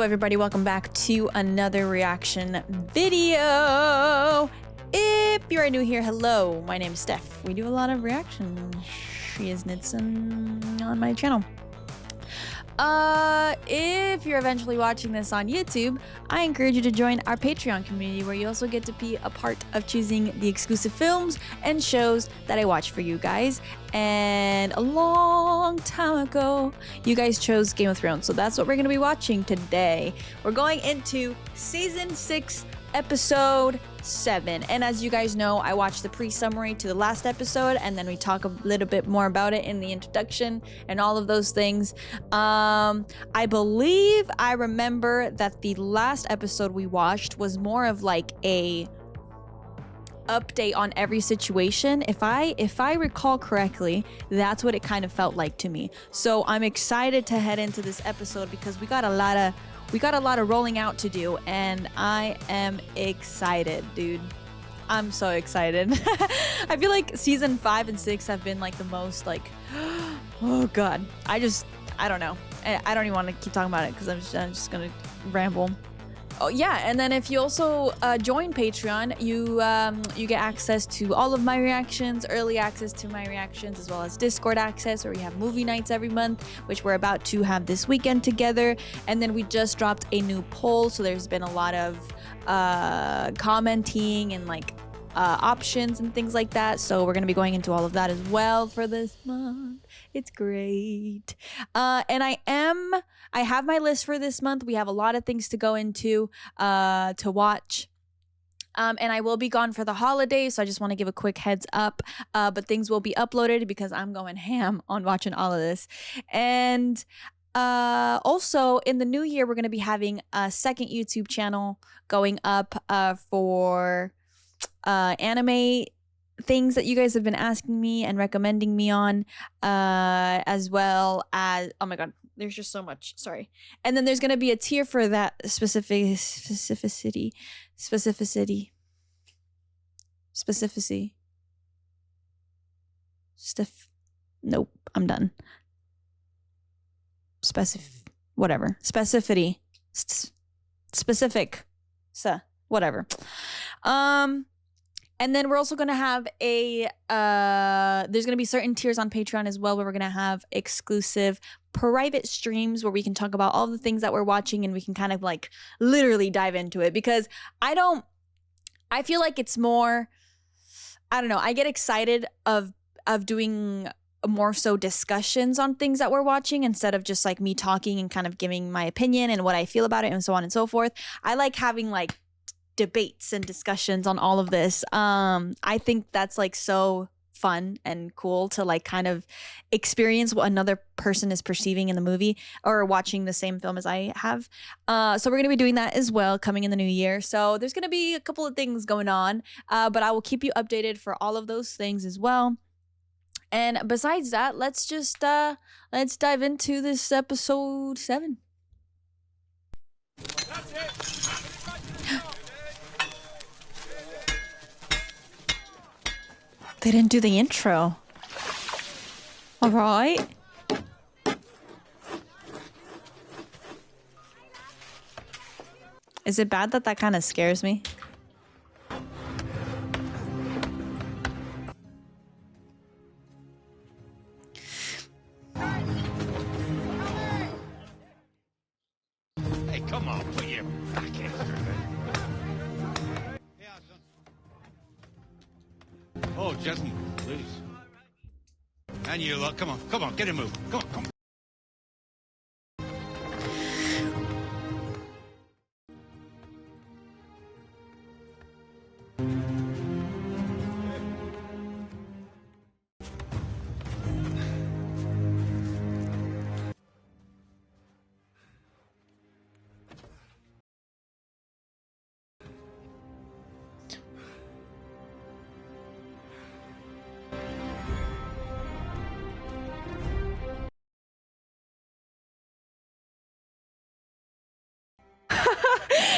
everybody, welcome back to another reaction video. If you're new here, hello, my name is Stef. We do a lot of reaction shiznits on my channel. If you're eventually watching this on YouTube, I encourage you to join our Patreon community, where you also get to be a part of choosing the exclusive films and shows that I watch for you guys. And a long time ago, you guys chose Game of Thrones, so that's what we're going to be watching today. We're going into Season 6, Episode 7. And as you guys know, I watched the pre-summary to the last episode, and then we talk a little bit more about it in the introduction and all of those things. I believe I remember that the last episode we watched was more of like a update on every situation. If I recall correctly, that's what it kind of felt like to me. So I'm excited to head into this episode because we got a lot of rolling out to do, and I am excited, dude. I'm so excited. I feel like season 5 and 6 have been like the most like, oh god. I don't know. I don't even want to keep talking about it because I'm just gonna ramble. Oh yeah, and then if you also join Patreon, you get access to all of my reactions, early access to my reactions, as well as Discord access, where we have movie nights every month, which we're about to have this weekend together. And then we just dropped a new poll, so there's been a lot of commenting and like options and things like that. So we're gonna be going into all of that as well for this month. It's great. And I have my list for this month. We have a lot of things to go into to watch. And I will be gone for the holidays, so I just want to give a quick heads up. But things will be uploaded because I'm going ham on watching all of this. And also in the new year, we're going to be having a second YouTube channel going up for anime things that you guys have been asking me and recommending me on, as well as, oh my god, there's just so much, sorry. And then there's going to be a tier for that specificity. Nope, I'm done. Whatever. Specificity. Specific. Whatever. And then we're also going to have a, there's going to be certain tiers on Patreon as well, where we're going to have exclusive private streams where we can talk about all the things that we're watching, and we can kind of like literally dive into it, because I feel like it's more, I don't know, I get excited of doing more so discussions on things that we're watching, instead of just like me talking and kind of giving my opinion and what I feel about it and so on and so forth. I like having like debates and discussions on all of this. I think that's like so fun and cool to like kind of experience what another person is perceiving in the movie or watching the same film as I have. So we're gonna be doing that as well coming in the new year. So there's gonna be a couple of things going on, but I will keep you updated for all of those things as well. And besides that, let's dive into this episode 7. That's it. They didn't do the intro. All right. Is it bad that that kind of scares me? Hey, come on, put your back in. Oh, Jasmine, please. And you look, come on, get a move. Come on.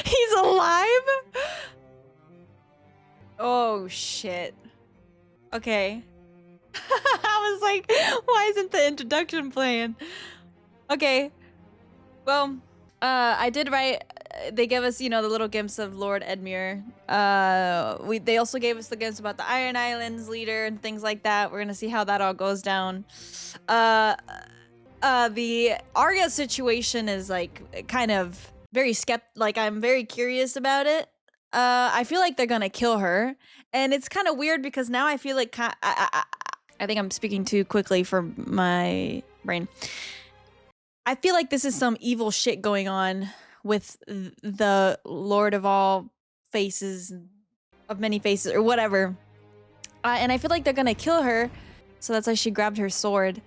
He's alive? Oh shit. Okay. I was like, why isn't the introduction playing? Okay. Well, I did write. They gave us, you know, the little glimpse of Lord Edmure. They also gave us the glimpse about the Iron Islands leader and things like that. We're gonna see how that all goes down. The Arya situation is like kind of very I'm very curious about it. I feel like they're gonna kill her, and it's kind of weird because now I feel like I think I'm speaking too quickly for my brain. I feel like this is some evil shit going on with the Lord of all faces, of many faces, or whatever. And I feel like they're gonna kill her, so that's why she grabbed her sword.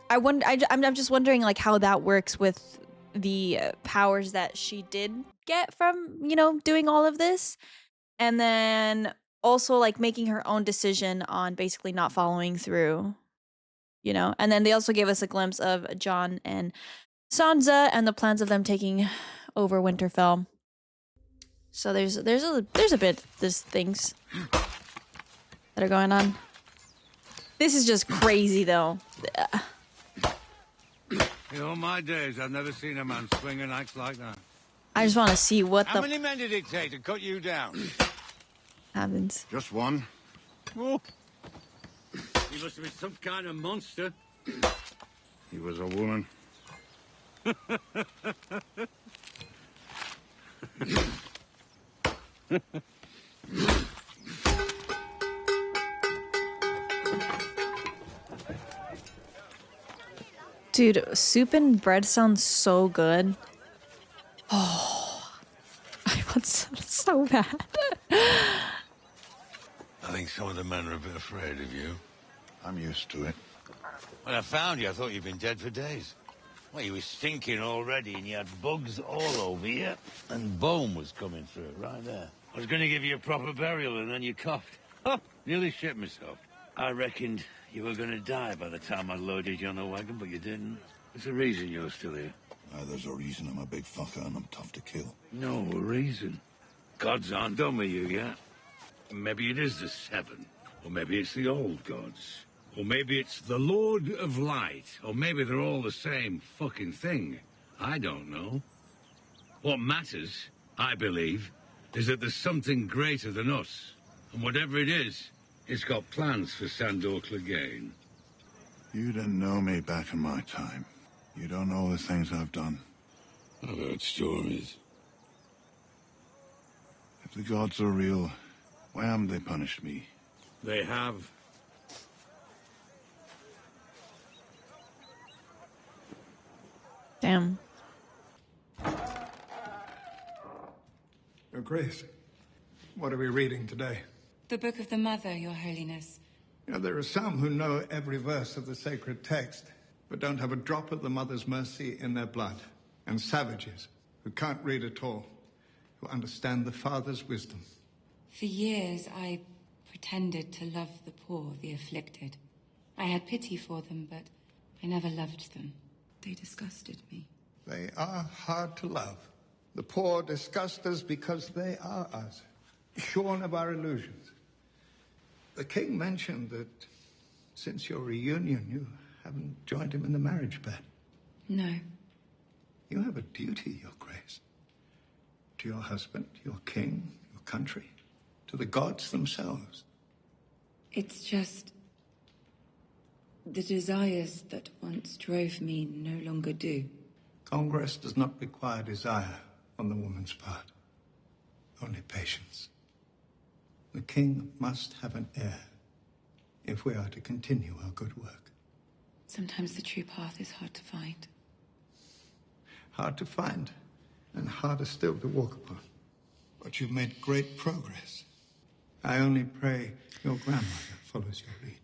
I'm just wondering like how that works with the powers that she did get from, you know, doing all of this, and then also like making her own decision on basically not following through, you know. And then they also gave us a glimpse of Jon and Sansa and the plans of them taking over Winterfell. So there's things that are going on. This is just crazy though. In all my days, I've never seen a man swing an axe like that. I just want to see what How many men did it take to cut you down? happens. Just one. Oh. He must have been some kind of monster. He was a woman. Dude, soup and bread sounds so good. Oh, I want some so bad. I think some of the men are a bit afraid of you. I'm used to it. When I found you, I thought you'd been dead for days. Well, you were stinking already, and you had bugs all over you, and bone was coming through right there. I was going to give you a proper burial, and then you coughed. Oh, nearly shit myself. I reckoned you were going to die by the time I loaded you on the wagon, but you didn't. There's a reason you're still here. There's a reason I'm a big fucker and I'm tough to kill. No reason. Gods aren't done with you yet. Maybe it is the Seven, or maybe it's the old gods. Or maybe it's the Lord of Light. Or maybe they're all the same fucking thing. I don't know. What matters, I believe, is that there's something greater than us. And whatever it is, it's got plans for Sandor Clegane. You didn't know me back in my time. You don't know the things I've done. I've heard stories. If the gods are real, why haven't they punished me? They have. Damn. Your Grace, what are we reading today? The Book of the Mother, Your Holiness. You know, there are some who know every verse of the sacred text, but don't have a drop of the Mother's mercy in their blood. And savages who can't read at all, who understand the Father's wisdom. For years, I pretended to love the poor, the afflicted. I had pity for them, but I never loved them. They disgusted me. They are hard to love. The poor disgust us because they are us, shorn of our illusions. The king mentioned that since your reunion, you haven't joined him in the marriage bed. No. You have a duty, Your Grace, to your husband, your king, your country, to the gods themselves. It's just... the desires that once drove me no longer do. Congress does not require desire on the woman's part, only patience. The king must have an heir if we are to continue our good work. Sometimes the true path is hard to find. Hard to find, and harder still to walk upon. But you've made great progress. I only pray your grandmother follows your lead.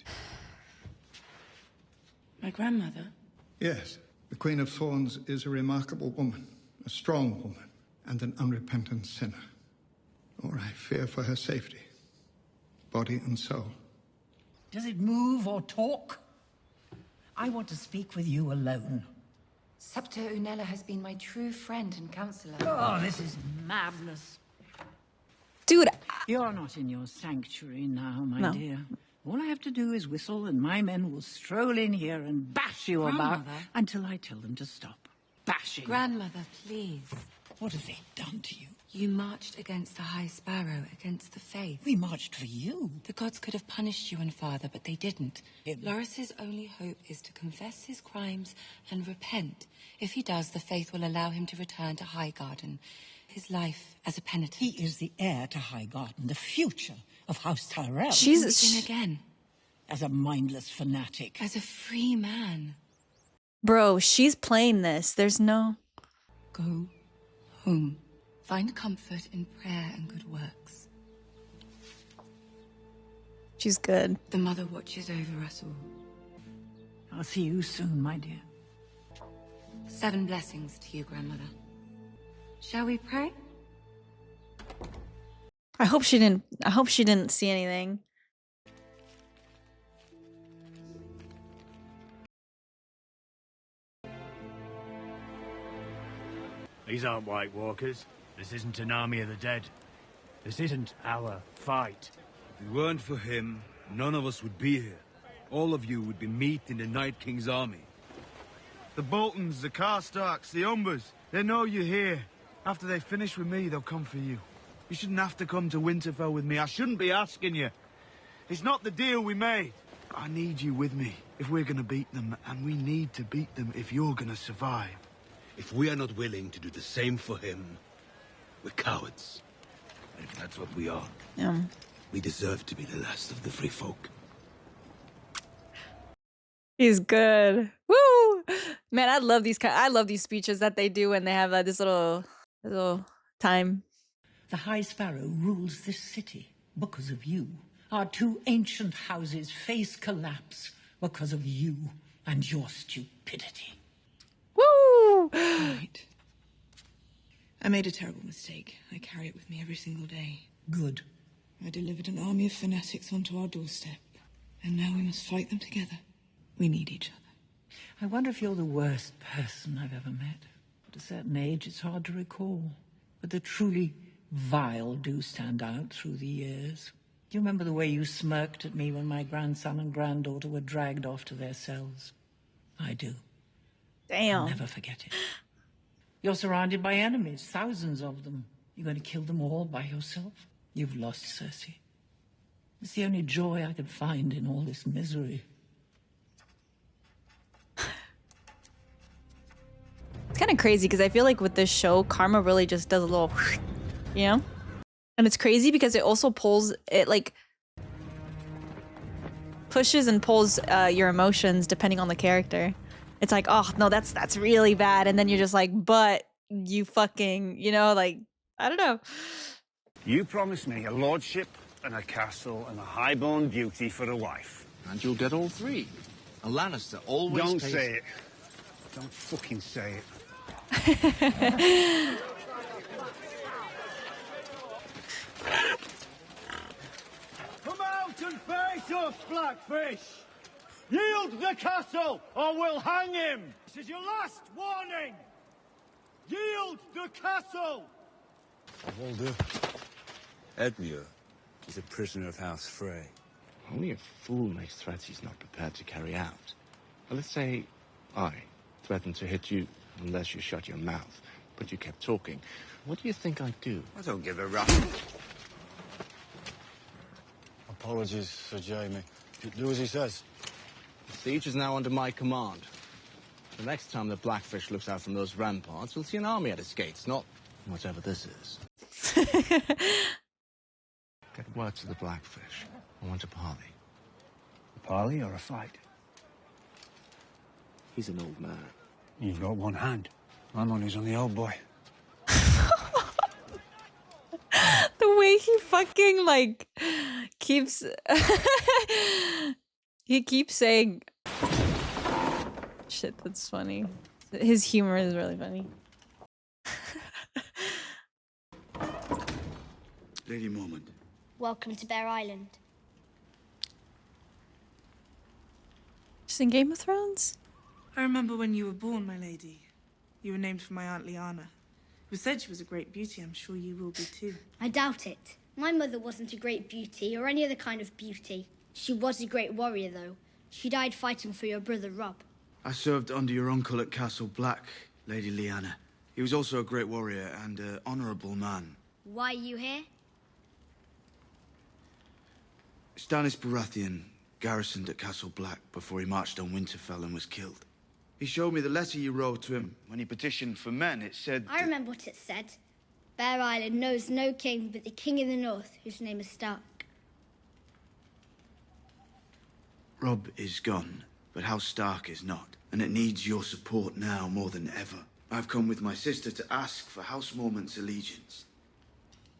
My grandmother? Yes, the Queen of Thorns is a remarkable woman, a strong woman, and an unrepentant sinner. Or I fear for her safety, body and soul. Does it move or talk? I want to speak with you alone. Septa Unella has been my true friend and counselor. Oh, this is madness. Dude, You're not in your sanctuary now, my No. dear. All I have to do is whistle and my men will stroll in here and bash you about Grandmother? until I tell them to stop. bashing. Grandmother, please. What have they done to you? You marched against the High Sparrow, against the faith. We marched for you. The gods could have punished you and father, but they didn't. Him. Loris's only hope is to confess his crimes and repent. If he does, the faith will allow him to return to Highgarden, his life as a penitent. He is the heir to Highgarden, the future of House Tyrell. Begin again. As a mindless fanatic. As a free man. Bro, she's playing this. There's no... Go home. Find comfort in prayer and good works. She's good. The mother watches over us all. I'll see you soon, my dear. 7 blessings to you, grandmother. Shall we pray? I hope she didn't see anything. These aren't White Walkers. This isn't an army of the dead. This isn't our fight. If it weren't for him, none of us would be here. All of you would be meat in the Night King's army. The Boltons, the Karstarks, the Umbers, they know you're here. After they finish with me, they'll come for you. You shouldn't have to come to Winterfell with me. I shouldn't be asking you. It's not the deal we made. I need you with me if we're gonna beat them, and we need to beat them if you're gonna survive. If we are not willing to do the same for him, we're cowards. And if that's what we are, we deserve to be the last of the free folk. He's good. Woo! Man, I love these speeches that they do when they have this little time. The High Sparrow rules this city because of you. Our 2 ancient houses face collapse because of you and your stupidity. Woo! Right. I made a terrible mistake. I carry it with me every single day. Good. I delivered an army of fanatics onto our doorstep. And now we must fight them together. We need each other. I wonder if you're the worst person I've ever met. At a certain age, it's hard to recall. But the truly vile do stand out through the years. Do you remember the way you smirked at me when my grandson and granddaughter were dragged off to their cells? I do. Damn. I'll never forget it. You're surrounded by enemies, thousands of them. You're going to kill them all by yourself? You've lost Cersei. It's the only joy I could find in all this misery. It's kind of crazy because I feel like with this show, karma really just does a little, you know? And it's crazy because it also pulls, it like pushes and pulls your emotions depending on the character. It's like, oh, no, that's really bad. And then you're just like, but you fucking, you know, like, I don't know. You promised me a lordship and a castle and a highborn beauty for a wife. And you'll get all 3. A Lannister always Don't pays... say it. Don't fucking say it. Come out and face us, Blackfish! Yield the castle, or we'll hang him! This is your last warning! Yield the castle! I will do. Edmure is a prisoner of House Frey. Only a fool makes threats he's not prepared to carry out. Well, let's say I threatened to hit you unless you shut your mouth, but you kept talking. What do you think I'd do? I don't give a rap. Apologies, Sir Jaime. Do as he says. The siege is now under my command. The next time the Blackfish looks out from those ramparts, we'll see an army at its gates, not whatever this is. Get word to the Blackfish. I want a parley. A parley or a fight? He's an old man. You've got one hand. My money's on the old boy. The way he fucking like keeps he keeps saying shit, that's funny. His humor is really funny. Lady Mormont. Welcome to Bear Island. Just in Game of Thrones? I remember when you were born, my lady. You were named for my Aunt Lyanna, who said she was a great beauty. I'm sure you will be too. I doubt it. My mother wasn't a great beauty or any other kind of beauty. She was a great warrior, though. She died fighting for your brother, Rob. I served under your uncle at Castle Black. Lady Lyanna. He was also a great warrior and an honorable man. Why are you here? Stannis Baratheon garrisoned at Castle Black before he marched on Winterfell and was killed. He showed me the letter you wrote to him when he petitioned for men. It said... I remember what it said. Bear Island knows no king but the King of the North, whose name is Stark. Robb is gone, but House Stark is not, and it needs your support now more than ever. I've come with my sister to ask for House Mormont's allegiance.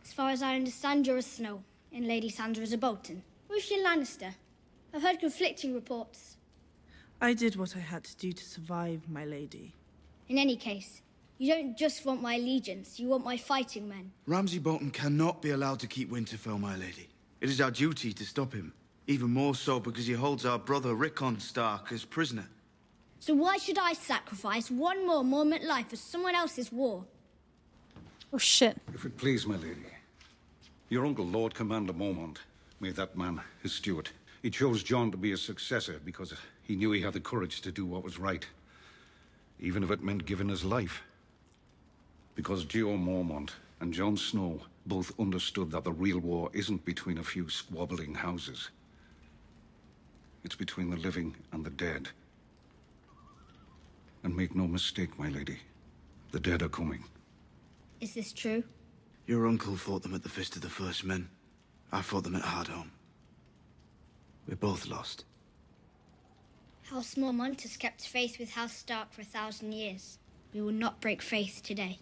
As far as I understand, you're a Snow, and Lady Sandra is a Bolton. Who's your Lannister? I've heard conflicting reports. I did what I had to do to survive, my lady. In any case, you don't just want my allegiance, you want my fighting men. Ramsay Bolton cannot be allowed to keep Winterfell, my lady. It is our duty to stop him. Even more so because he holds our brother Rickon Stark as prisoner. So why should I sacrifice one more Mormont life for someone else's war? Oh, shit. If it please, my lady. Your uncle, Lord Commander Mormont, made that man his steward. He chose Jon to be his successor because he knew he had the courage to do what was right, even if it meant giving his life. Because Geo Mormont and Jon Snow both understood that the real war isn't between a few squabbling houses. It's between the living and the dead. And make no mistake, my lady, the dead are coming. Is this true? Your uncle fought them at the Fist of the First Men. I fought them at Hardhome. We both lost. House Mormont has kept faith with House Stark for 1,000 years. We will not break faith today.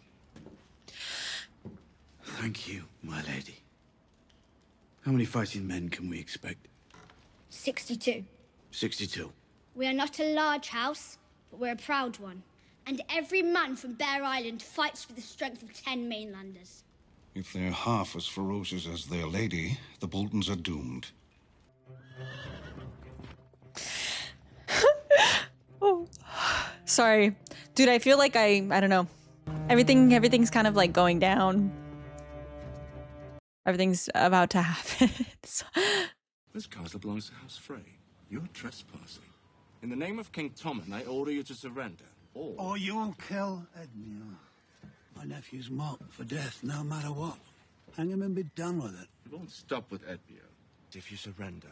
Thank you, my lady. How many fighting men can we expect? 62. 62. We are not a large house, but we're a proud one. And every man from Bear Island fights with the strength of 10 mainlanders. If they're half as ferocious as their lady, the Boltons are doomed. Oh. Sorry. Dude, I feel like I don't know. Everything's kind of like going down. Everything's about to happen. This castle belongs to House Frey. You're trespassing. In the name of King Tommen, I order you to surrender. Or you'll kill Edmure. My nephew's marked for death, no matter what. Hang him and be done with it. You won't stop with Edmure. If you surrender,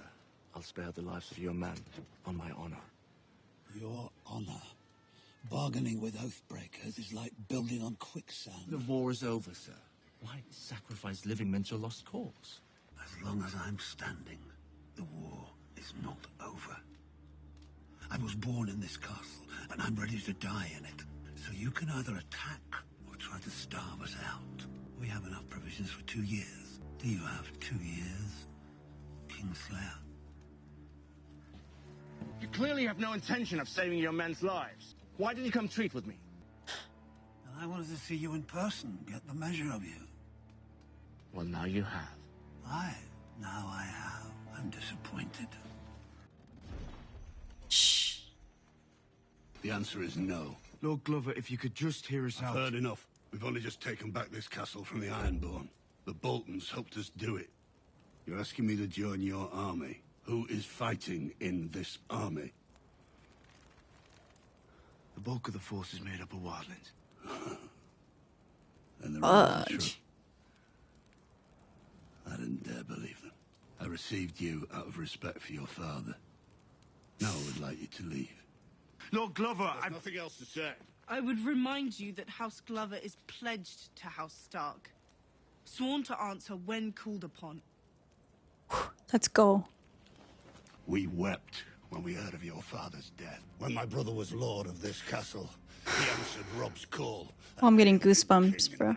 I'll spare the lives of your men, on my honor. Your honor. Bargaining with oathbreakers is like building on quicksand. The war is over, sir. Why sacrifice living men to a lost cause? As long as I'm standing, the war is not over. I was born in this castle, and I'm ready to die in it. So you can either attack or try to starve us out. We have enough provisions for 2 years. Do you have 2 years, Kingslayer? You clearly have no intention of saving your men's lives. Why did you come treat with me? I wanted to see you in person, get the measure of you. Well, now you have. Now I have. I'm disappointed. Shh. The answer is no. Lord Glover, if you could just hear us out. I've heard enough. We've only just taken back this castle from the Ironborn. The Boltons helped us do it. You're asking me to join your army. Who is fighting in this army? The bulk of the force is made up of wildlings. And the rest is true. I didn't dare believe them. I received you out of respect for your father. Now I would like you to leave. Lord Glover, There's nothing else to say. I would remind you that House Glover is pledged to House Stark. Sworn to answer when called upon. Let's go. We wept when we heard of your father's death. When my brother was lord of this castle, he answered Robb's call. Oh, I'm getting goosebumps, bro.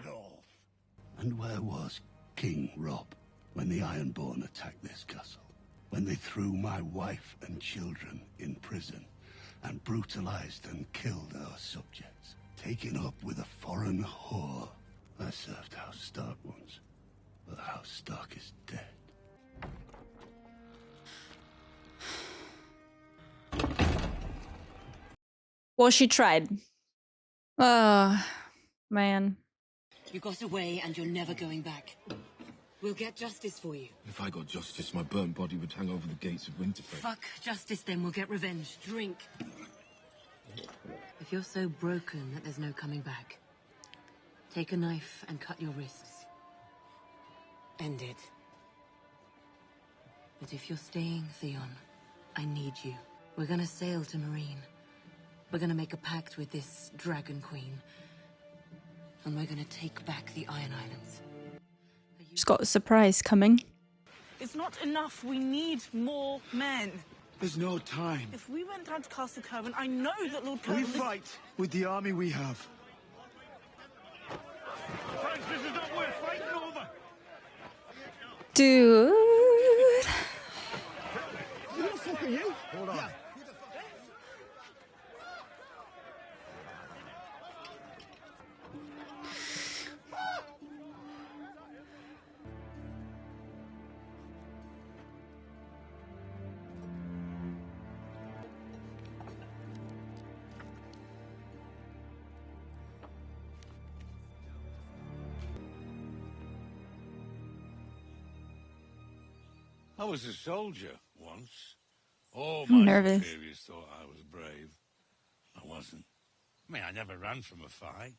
And where was King Robb when the Ironborn attacked this castle? When they threw my wife and children in prison and brutalized and killed our subjects, taking up with a foreign whore. I served House Stark once, but House Stark is dead. Well, she tried. Oh, man. You got away and you're never going back. We'll get justice for you. If I got justice, my burnt body would hang over the gates of Winterfell. Fuck justice then, we'll get revenge. Drink. If you're so broken that there's no coming back, take a knife and cut your wrists. End it. But if you're staying, Theon, I need you. We're gonna sail to Marine. We're gonna make a pact with this Dragon Queen. And we're gonna take back the Iron Islands. Just got a surprise coming. It's not enough. We need more men. There's no time. If we went down to Castle Kerwin, I know that Lord We Kerwin... fight with the army we have. Friends, this is not worth fighting over. Dude. Who the fuck are you? Hold on. I was a soldier once. All I'm my nervous. superiors thought I was brave. I wasn't. I mean, I never ran from a fight.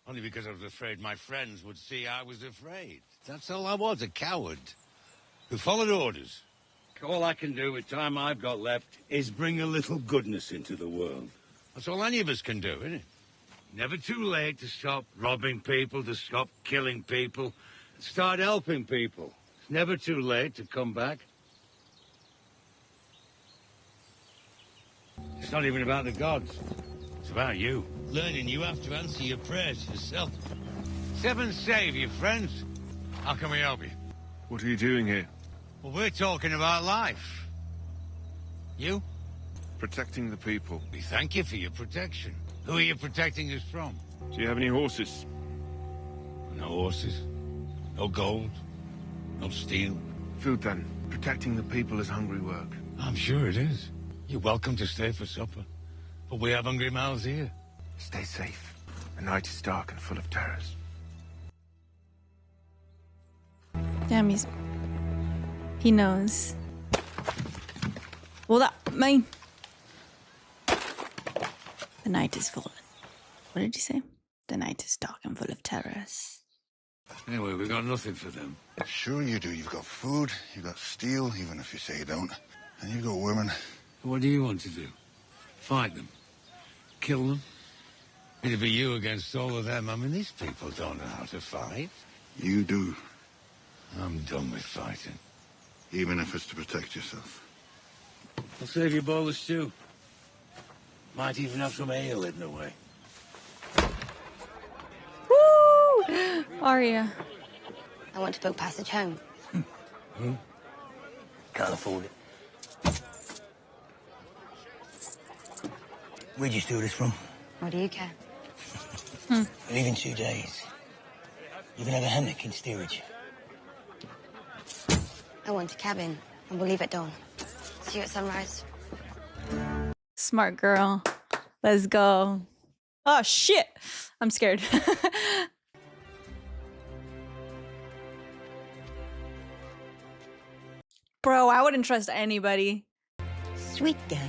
Only because I was afraid my friends would see I was afraid. That's all I was, a coward. Who followed orders. All I can do with time I've got left is bring a little goodness into the world. That's all any of us can do, isn't it? Never too late to stop robbing people, to stop killing people, start helping people. It's never too late to come back. It's not even about the gods. It's about you. Learning you have to answer your prayers yourself. Seven save you, friends. How can we help you? What are you doing here? Well, we're talking about life. You? Protecting the people. We thank you for your protection. Who are you protecting us from? Do you have any horses? No horses. No gold. No steel. Food then. Protecting the people is hungry work. I'm sure it is. You're welcome to stay for supper. But we have hungry mouths here. Stay safe. The night is dark and full of terrors. Damn, he knows. Well, that mean the night is full. What did he say? The night is dark and full of terrors. Anyway, we got nothing for them. Sure you do. You've got food, you've got steel, even if you say you don't. And you've got women. What do you want to do? Fight them? Kill them? It'd be you against all of them. I mean, these people don't know how to fight. You do. I'm done with fighting. Even if it's to protect yourself. I'll save you a bowl of stew. Might even have some ale hidden away. Woo! Arya. I want to book passage home. Can't afford it. Where'd you steal this from? What do you care? I leave in 2 days. You can have a hammock in steerage. I want a cabin, and we'll leave at dawn. See you at sunrise. Smart girl. Let's go. Oh, shit. I'm scared. Bro, I wouldn't trust anybody. Sweet girl.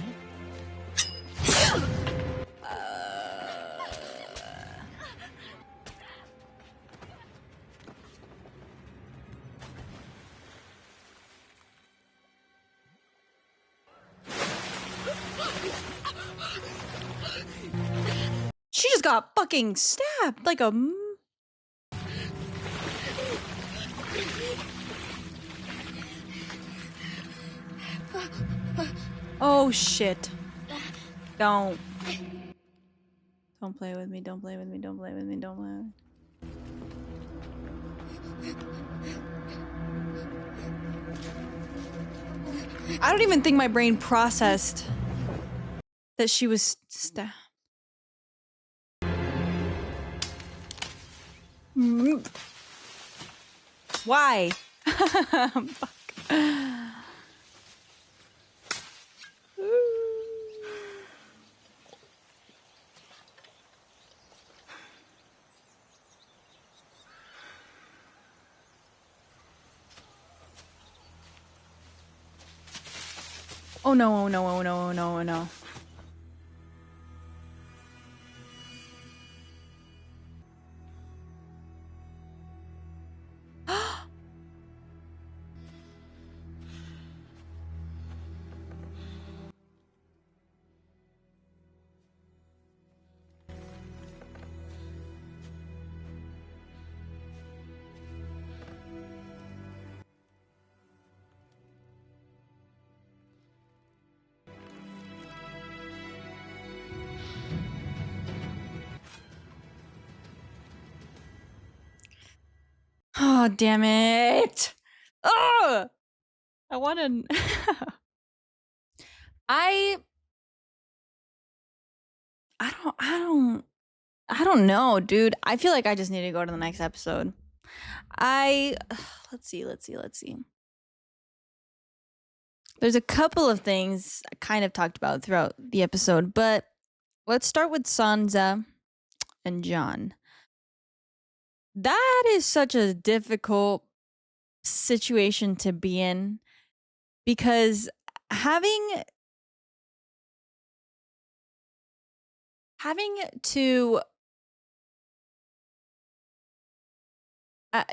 She just got fucking stabbed like a... Oh shit. Don't play with me, don't play with me, don't play with me, don't play with me. I don't even think my brain processed that she was stabbed. Why? Fuck. Oh no, oh no, oh no, oh no, oh no. Oh, damn it. Oh, I want to. I don't know, dude. I feel like I just need to go to the next episode. Let's see. There's a couple of things I kind of talked about throughout the episode, but let's start with Sansa and Jon. That is such a difficult situation to be in because having to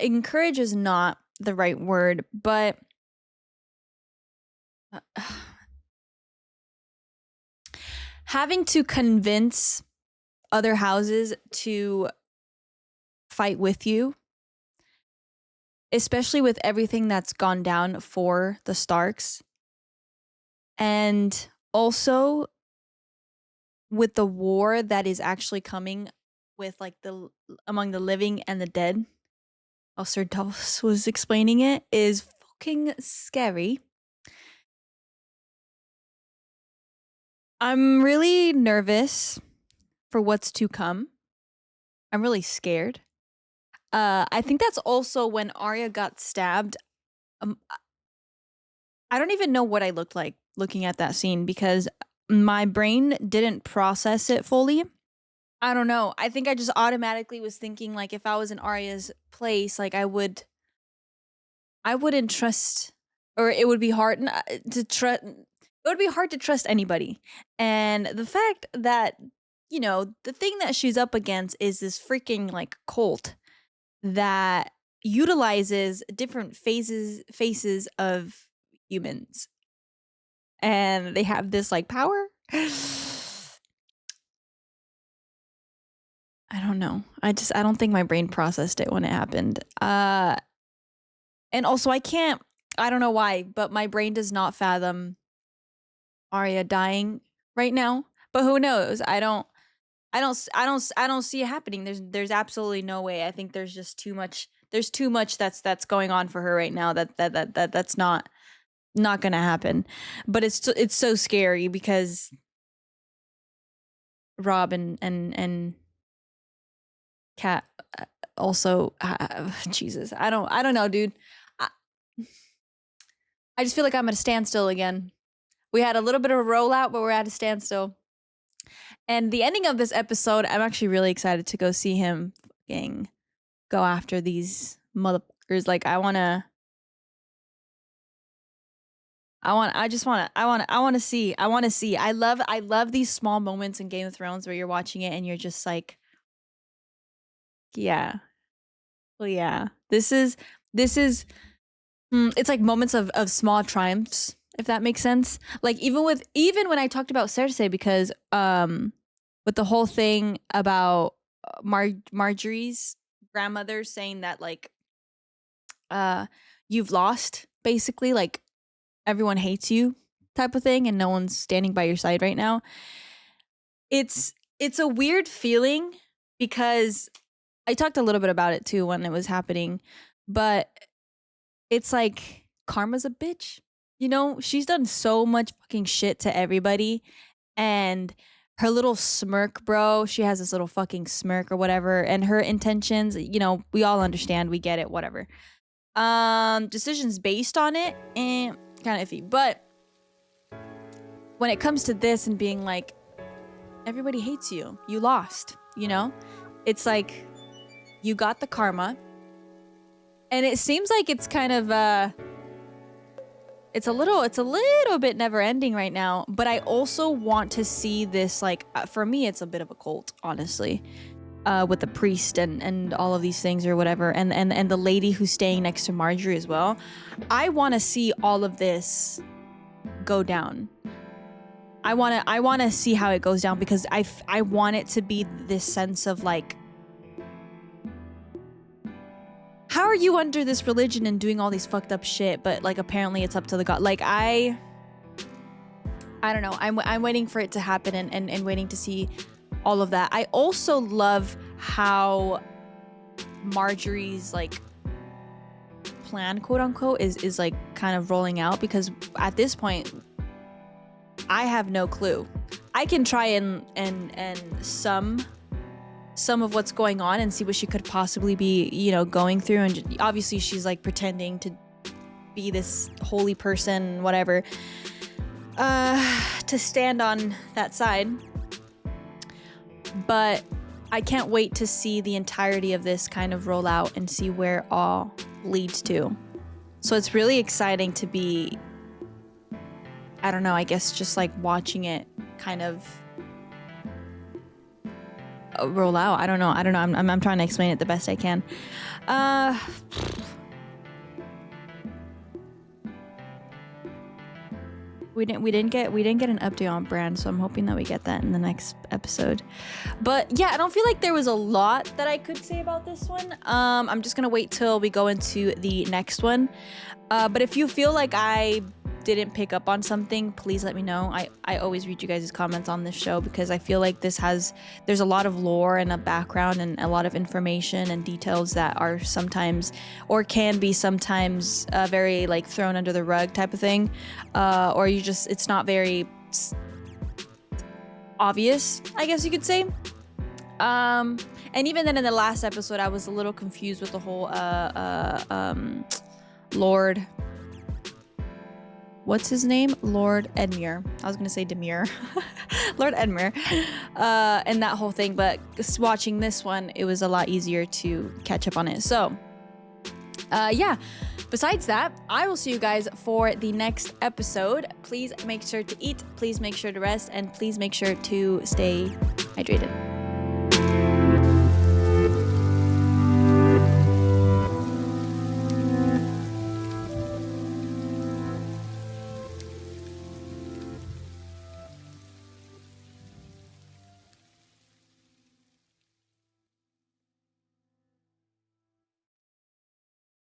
encourage is not the right word, but having to convince other houses to fight with you, especially with everything that's gone down for the Starks, and also with the war that is actually coming with like among the living and the dead. While Sir Davos was explaining it, is fucking scary. I'm really nervous for what's to come. I'm really scared. I think that's also when Arya got stabbed. I don't even know what I looked like looking at that scene because my brain didn't process it fully. I don't know. I think I just automatically was thinking like if I was in Arya's place, like I wouldn't trust, or it would be hard to trust. It would be hard to trust anybody. And the fact that, you know, the thing that she's up against is this freaking like cult that utilizes different faces of humans. And they have this like power. I don't know. I don't think my brain processed it when it happened. And also I don't know why, but my brain does not fathom Arya dying right now. But who knows? I don't see it happening. There's absolutely no way. I think there's just too much. There's too much that's going on for her right now that's not gonna happen. But it's so scary because Rob and Cat also Jesus. I don't know, dude. I just feel like I'm at a standstill again. We had a little bit of a rollout, but we're at a standstill. And the ending of this episode, I'm actually really excited to go see him fucking go after these motherfuckers. Like I want to see. I love these small moments in Game of Thrones where you're watching it and you're just like, yeah. Well, yeah. This is it's like moments of small triumphs, if that makes sense. Like even when I talked about Cersei, because with the whole thing about Margaery's grandmother saying that like you've lost, basically, like everyone hates you type of thing and no one's standing by your side right now. It's a weird feeling because I talked a little bit about it too when it was happening, but it's like karma's a bitch. You know, she's done so much fucking shit to everybody, and her little smirk, bro, she has this little fucking smirk or whatever, and her intentions, you know, we all understand, we get it, whatever. Decisions based on it, kind of iffy. But when it comes to this and being like, everybody hates you, you lost, you know? It's like, you got the karma, and it seems like it's kind of, it's a little bit never ending right now, but I also want to see this, like, for me, it's a bit of a cult, honestly, with the priest and all of these things or whatever, and the lady who's staying next to Margaery as well. I want to see all of this go down. I want to see how it goes down because I want it to be this sense of like, how are you under this religion and doing all these fucked up shit, but like apparently it's up to the god. Like I don't know. I'm waiting for it to happen and waiting to see all of that. I also love how Margaery's like plan, quote unquote, is like kind of rolling out, because at this point I have no clue. I can try and sum of what's going on and see what she could possibly be, you know, going through, and obviously she's like pretending to be this holy person, whatever, to stand on that side. But I can't wait to see the entirety of this kind of roll out and see where it all leads to. So it's really exciting to be, I don't know, I guess just like watching it kind of roll out. I don't know. I'm trying to explain it the best I can. We didn't get an update on Bran, so I'm hoping that we get that in the next episode. But yeah, I don't feel like there was a lot that I could say about this one. I'm just gonna wait till we go into the next one. But if you feel like I didn't pick up on something, please let me know. I always read you guys' comments on this show, because I feel like there's a lot of lore and a background and a lot of information and details that are sometimes, or can be sometimes, very like thrown under the rug type of thing, or it's not very obvious, I guess you could say. And even then in the last episode, I was a little confused with the whole Lord, what's his name? Lord Edmure. I was gonna say Demure. Lord Edmure. And that whole thing. But watching this one, it was a lot easier to catch up on it. So, yeah. Besides that, I will see you guys for the next episode. Please make sure to eat. Please make sure to rest. And please make sure to stay hydrated.